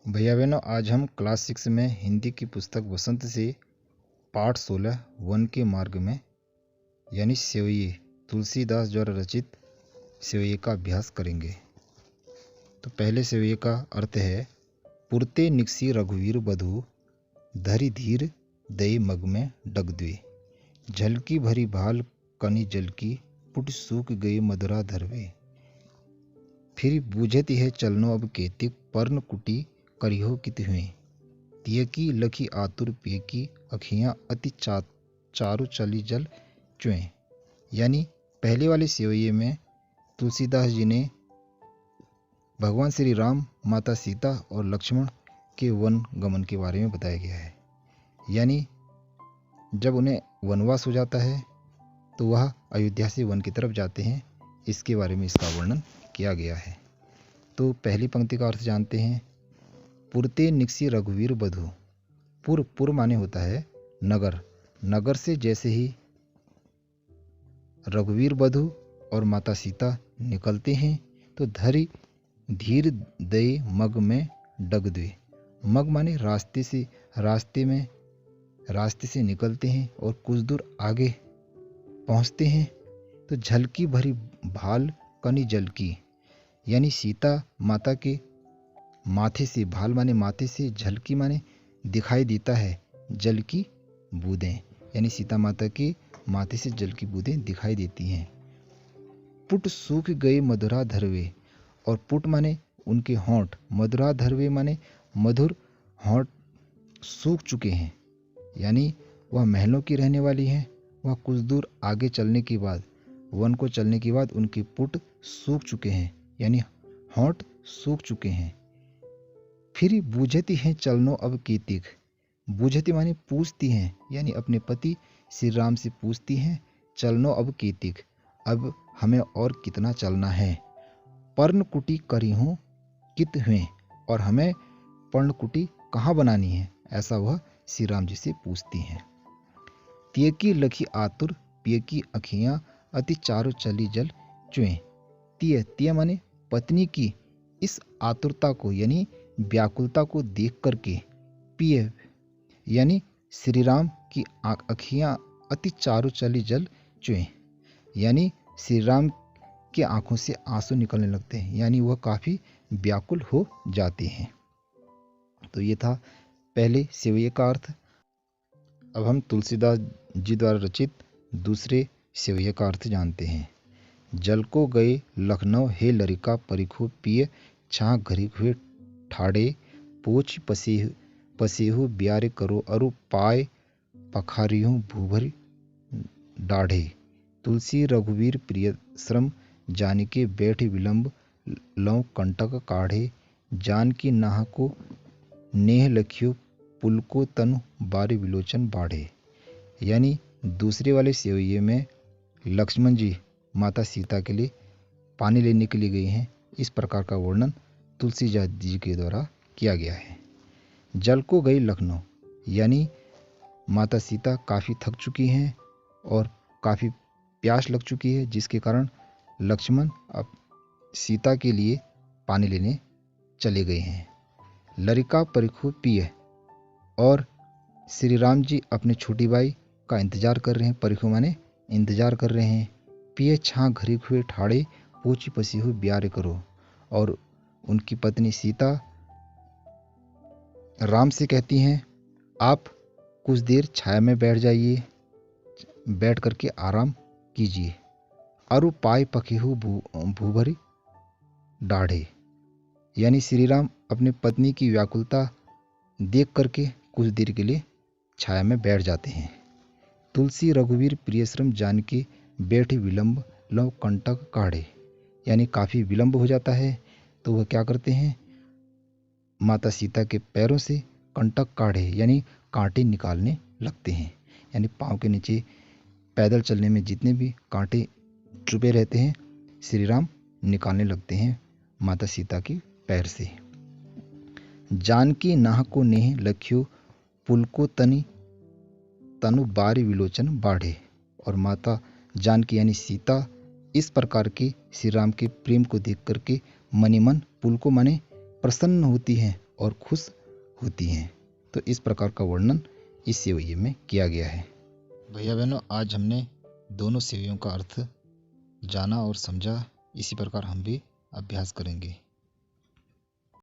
भैया बहनों, आज हम क्लास 6 में हिंदी की पुस्तक वसंत से पाठ 16 वन के मार्ग में यानी सेवइये तुलसीदास द्वारा रचित सेवइये का अभ्यास करेंगे। तो पहले सेवइये का अर्थ है, पुरते निकसी रघुवीर बधु धरि धीर दई मग में डगद्वे, झलकी भरी भाल कनि जल की पुट सूख गई मधुरा धरवे, फिर बूझत है चलनो अब केतिक पर्ण कुटी करिहो कित हुए, तियकी लखी आतुर पिय की अखियाँ अति चारु चली जल चुए। यानी पहले वाले सेवइये में तुलसीदास जी ने भगवान श्री राम, माता सीता और लक्ष्मण के वन गमन के बारे में बताया गया है। यानी जब उन्हें वनवास हो जाता है तो वह अयोध्या से वन की तरफ जाते हैं, इसके बारे में इसका वर्णन किया गया है। तो पहली पंक्ति का अर्थ जानते हैं। पुरते निकसी रघुवीर बधु, पुर माने होता है नगर, नगर से जैसे ही रघुवीर बधु और माता सीता निकलते हैं तो धरि धीर दई मग में डगद्वे, मग माने रास्ते से निकलते हैं और कुछ दूर आगे पहुंचते हैं तो झलकी भरी भाल कनि जल की, यानी सीता माता के माथे से, भाल माने माथे से, झलकी माने दिखाई देता है जल की बूंदें, यानी सीता माता के माथे से जल की बूंदें दिखाई देती हैं। पुट सूख गए मधुरा धरवे, और पुट माने उनके होंठ, मधुरा धरवे माने मधुर होंठ सूख चुके हैं, यानी वह महलों की रहने वाली हैं। वह कुछ दूर आगे चलने के बाद, वन को चलने के बाद उनके पुट सूख चुके हैं, यानी होंठ सूख चुके हैं। फिर बूझती हैं चलनो अब कीतिक, बूझती माने पूछती हैं, यानी अपने पति श्री राम से पूछती हैं चलनो अब कीतिक, अब हमें और कितना चलना है। पर्णकुटी करी हूँ कित हुए, और हमें पर्णकुटी कहाँ बनानी है, ऐसा वह श्री राम जी से पूछती हैं। तिय की लखी आतुर पिय की अखियाँ अति चारु चली जल चुए, तिय माने पत्नी की इस आतुरता को यानी व्याकुलता को देख करके, पिय यानी श्री राम की अखियाँ अति चारु चली जल चुए, यानी श्री राम की आंखों से आंसू निकलने लगते हैं, यानी वह काफ़ी व्याकुल हो जाते हैं। तो ये था पहले सेवइये का अर्थ। अब हम तुलसीदास जी द्वारा रचित दूसरे सेवइये का अर्थ जानते हैं। जल को गए लखनऊ हे लरिका परिखो पिय छा घरी हुए ठाड़े, पोछ पसेहु ब्यारे करो अरु पाय पखारियों भूभरी डाढ़े, तुलसी रघुवीर प्रिय श्रम जानिके बैठ विलंब लौ कंटक काढ़े, जान की नाह को नेह लखियो पुल को तनु बारी विलोचन बाढ़े। यानी दूसरे वाले सेवइये में लक्ष्मण जी माता सीता के लिए पानी लेने के लिए गए हैं, इस प्रकार का वर्णन तुलसीदास जी के द्वारा किया गया है। जल को गई लखनऊ, यानी माता सीता काफ़ी थक चुकी हैं और काफ़ी प्यास लग चुकी है, जिसके कारण लक्ष्मण अब सीता के लिए पानी लेने चले गए हैं। लरिका परिखो पिय, और श्री राम जी अपने छोटी बाई का इंतजार कर रहे हैं, परिखो माने इंतजार कर रहे हैं। पिय छाँ घरी हुए ठाड़े, पोची पसी हुई ब्यारे करो, और उनकी पत्नी सीता राम से कहती हैं आप कुछ देर छाया में बैठ जाइए, बैठ करके आराम कीजिए। अरु पाय पखेहु भूभरी डाढ़े, यानी श्री राम अपने पत्नी की व्याकुलता देख करके कुछ देर के लिए छाया में बैठ जाते हैं। तुलसी रघुवीर प्रियश्रम जान के बैठ विलंब लव कंटक काढ़े, यानी काफ़ी विलंब हो जाता है तो वह क्या करते हैं, माता सीता के पैरों से कंटक काढ़े यानी कांटे निकालने लगते हैं, यानी पाँव के नीचे पैदल चलने में जितने भी कांटे चुभे रहते हैं श्री राम निकालने लगते हैं माता सीता के पैर से। जानकी नाह को नेह लखियो पुल को तनु बारी विलोचन बाढ़े, और माता जानकी यानी सीता इस प्रकार के श्री राम के प्रेम को देख करके मनी मन पुल को माने प्रसन्न होती हैं और खुश होती हैं। तो इस प्रकार का वर्णन इस सेवैये में किया गया है। भैया बहनों, आज हमने दोनों सेवैयों का अर्थ जाना और समझा। इसी प्रकार हम भी अभ्यास करेंगे।